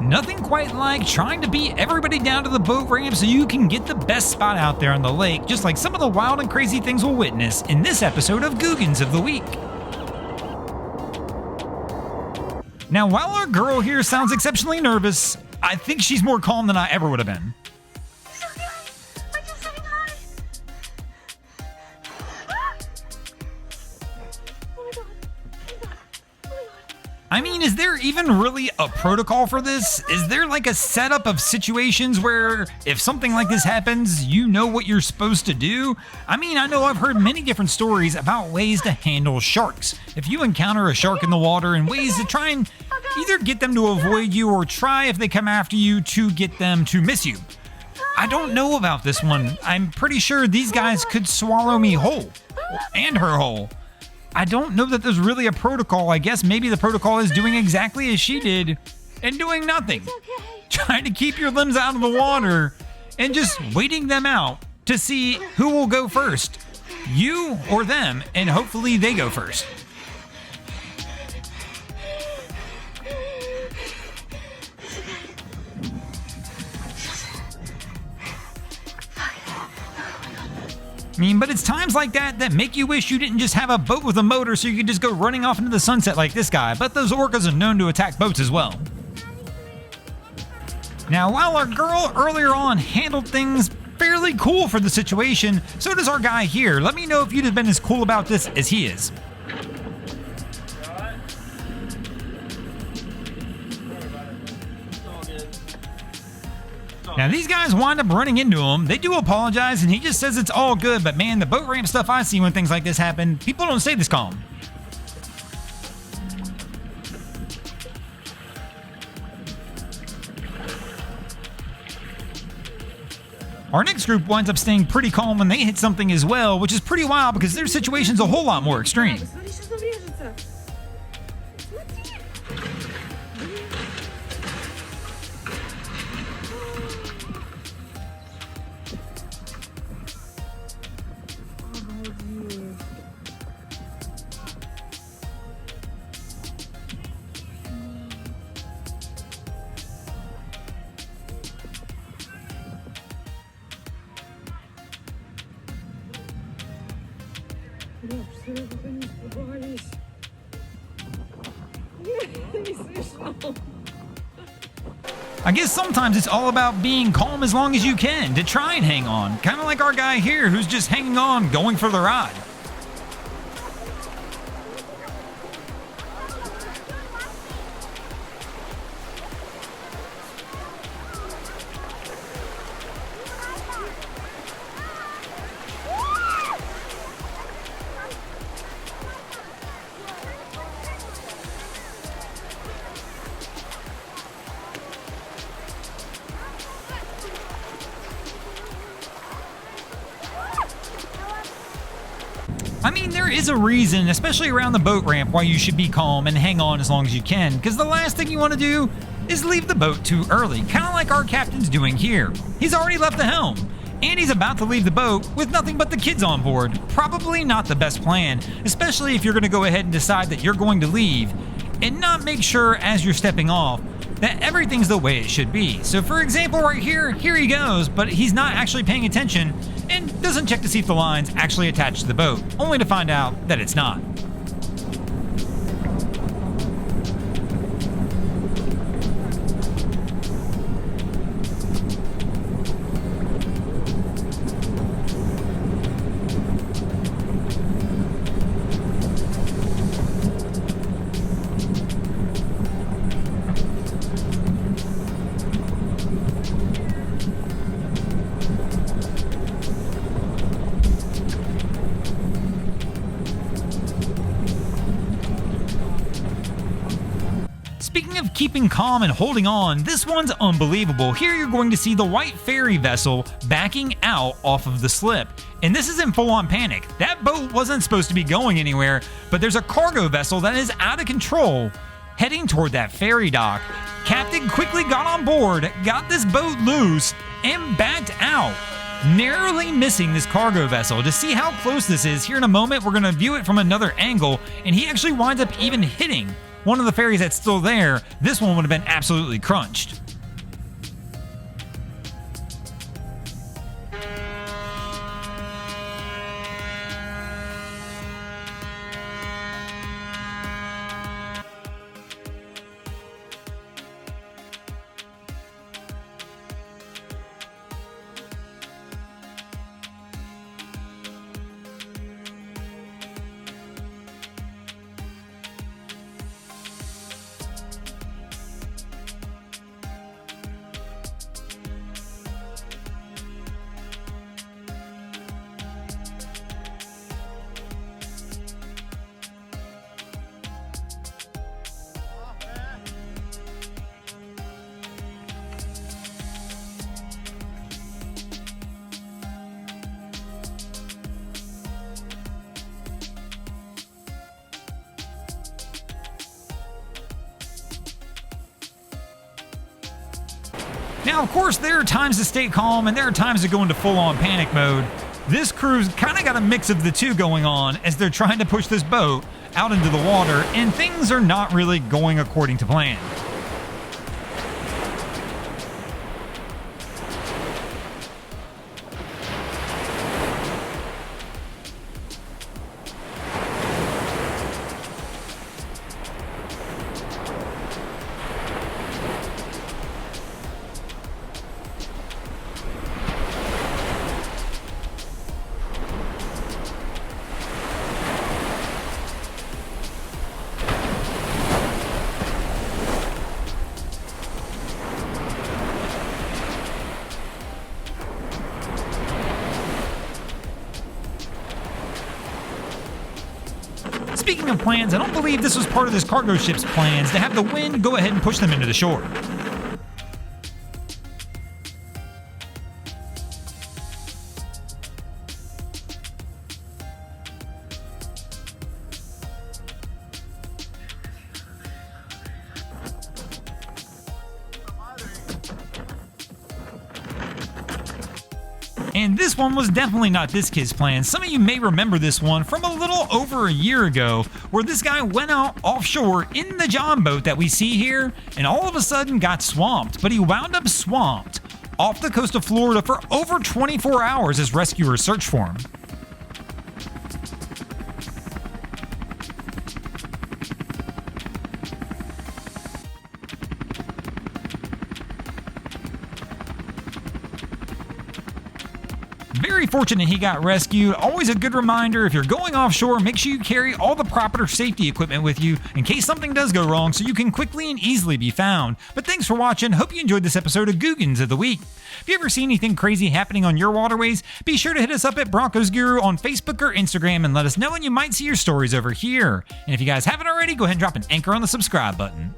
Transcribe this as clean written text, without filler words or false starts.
Nothing quite like trying to beat everybody down to the boat ramp so you can get the best spot out there on the lake, just like some of the wild and crazy things we'll witness in this episode of Googans of the Week. Now, while our girl here sounds exceptionally nervous, I think she's more calm than I ever would have been. I mean, is there even really a protocol for this? Is there like a setup of situations where if something like this happens, you know what you're supposed to do? I mean, I know I've heard many different stories about ways to handle sharks. If you encounter a shark in the water, and ways to try and either get them to avoid you or try, if they come after you, to get them to miss you. I don't know about this one. I'm pretty sure these guys could swallow me whole. And her whole. I don't know that there's really a protocol. I guess maybe the protocol is doing exactly as she did and doing nothing. Trying to keep your limbs out of the water and just waiting them out to see who will go first. You or them, and hopefully they go first. I mean, but it's times like that that make you wish you didn't just have a boat with a motor so you could just go running off into the sunset like this guy, but those orcas are known to attack boats as well. Now, while our girl earlier on handled things fairly cool for the situation, so does our guy here. Let me know if you'd have been as cool about this as he is. Now, these guys wind up running into him. They do apologize, and he just says it's all good. But man, the boat ramp stuff I see when things like this happen, people don't stay this calm. Our next group winds up staying pretty calm when they hit something as well, which is pretty wild because their situation's a whole lot more extreme. I guess sometimes it's all about being calm as long as you can to try and hang on. Kind of like our guy here who's just hanging on, going for the ride. I mean, there is a reason, especially around the boat ramp, why you should be calm and hang on as long as you can, because the last thing you want to do is leave the boat too early, kind of like our captain's doing here. He's already left the helm, and he's about to leave the boat with nothing but the kids on board. Probably not the best plan, especially if you're going to go ahead and decide that you're going to leave and not make sure as you're stepping off that everything's the way it should be. So for example, right here he goes, but he's not actually paying attention and doesn't check to see if the line's actually attached to the boat, only to find out that it's not. Speaking of keeping calm and holding on, this one's unbelievable. Here you're going to see the white ferry vessel backing out off of the slip. And this is in full-on panic. That boat wasn't supposed to be going anywhere, but there's a cargo vessel that is out of control heading toward that ferry dock. Captain quickly got on board, got this boat loose, and backed out. narrowly missing this cargo vessel. To see how close this is, here in a moment, we're going to view it from another angle, and he actually winds up even hitting one of the ferries that's still there. This one would have been absolutely crunched. Now, of course, there are times to stay calm and there are times to go into full-on panic mode. This crew's kind of got a mix of the two going on as they're trying to push this boat out into the water, and things are not really going according to plan. Speaking of plans, I don't believe this was part of this cargo ship's plans to have the wind go ahead and push them into the shore. And this one was definitely not this kid's plan. Some of you may remember this one from a little over a year ago, where this guy went out offshore in the John boat that we see here, and all of a sudden got swamped. But he wound up swamped off the coast of Florida for over 24 hours as rescuers searched for him. Very fortunate he got rescued. Always a good reminder, if you're going offshore, make sure you carry all the proper safety equipment with you in case something does go wrong so you can quickly and easily be found. But thanks for watching. Hope you enjoyed this episode of Googans of the Week. If you ever see anything crazy happening on your waterways, be sure to hit us up at Broncos Guru on Facebook or Instagram and let us know when you might see your stories over here. And if you guys haven't already, go ahead and drop an anchor on the subscribe button.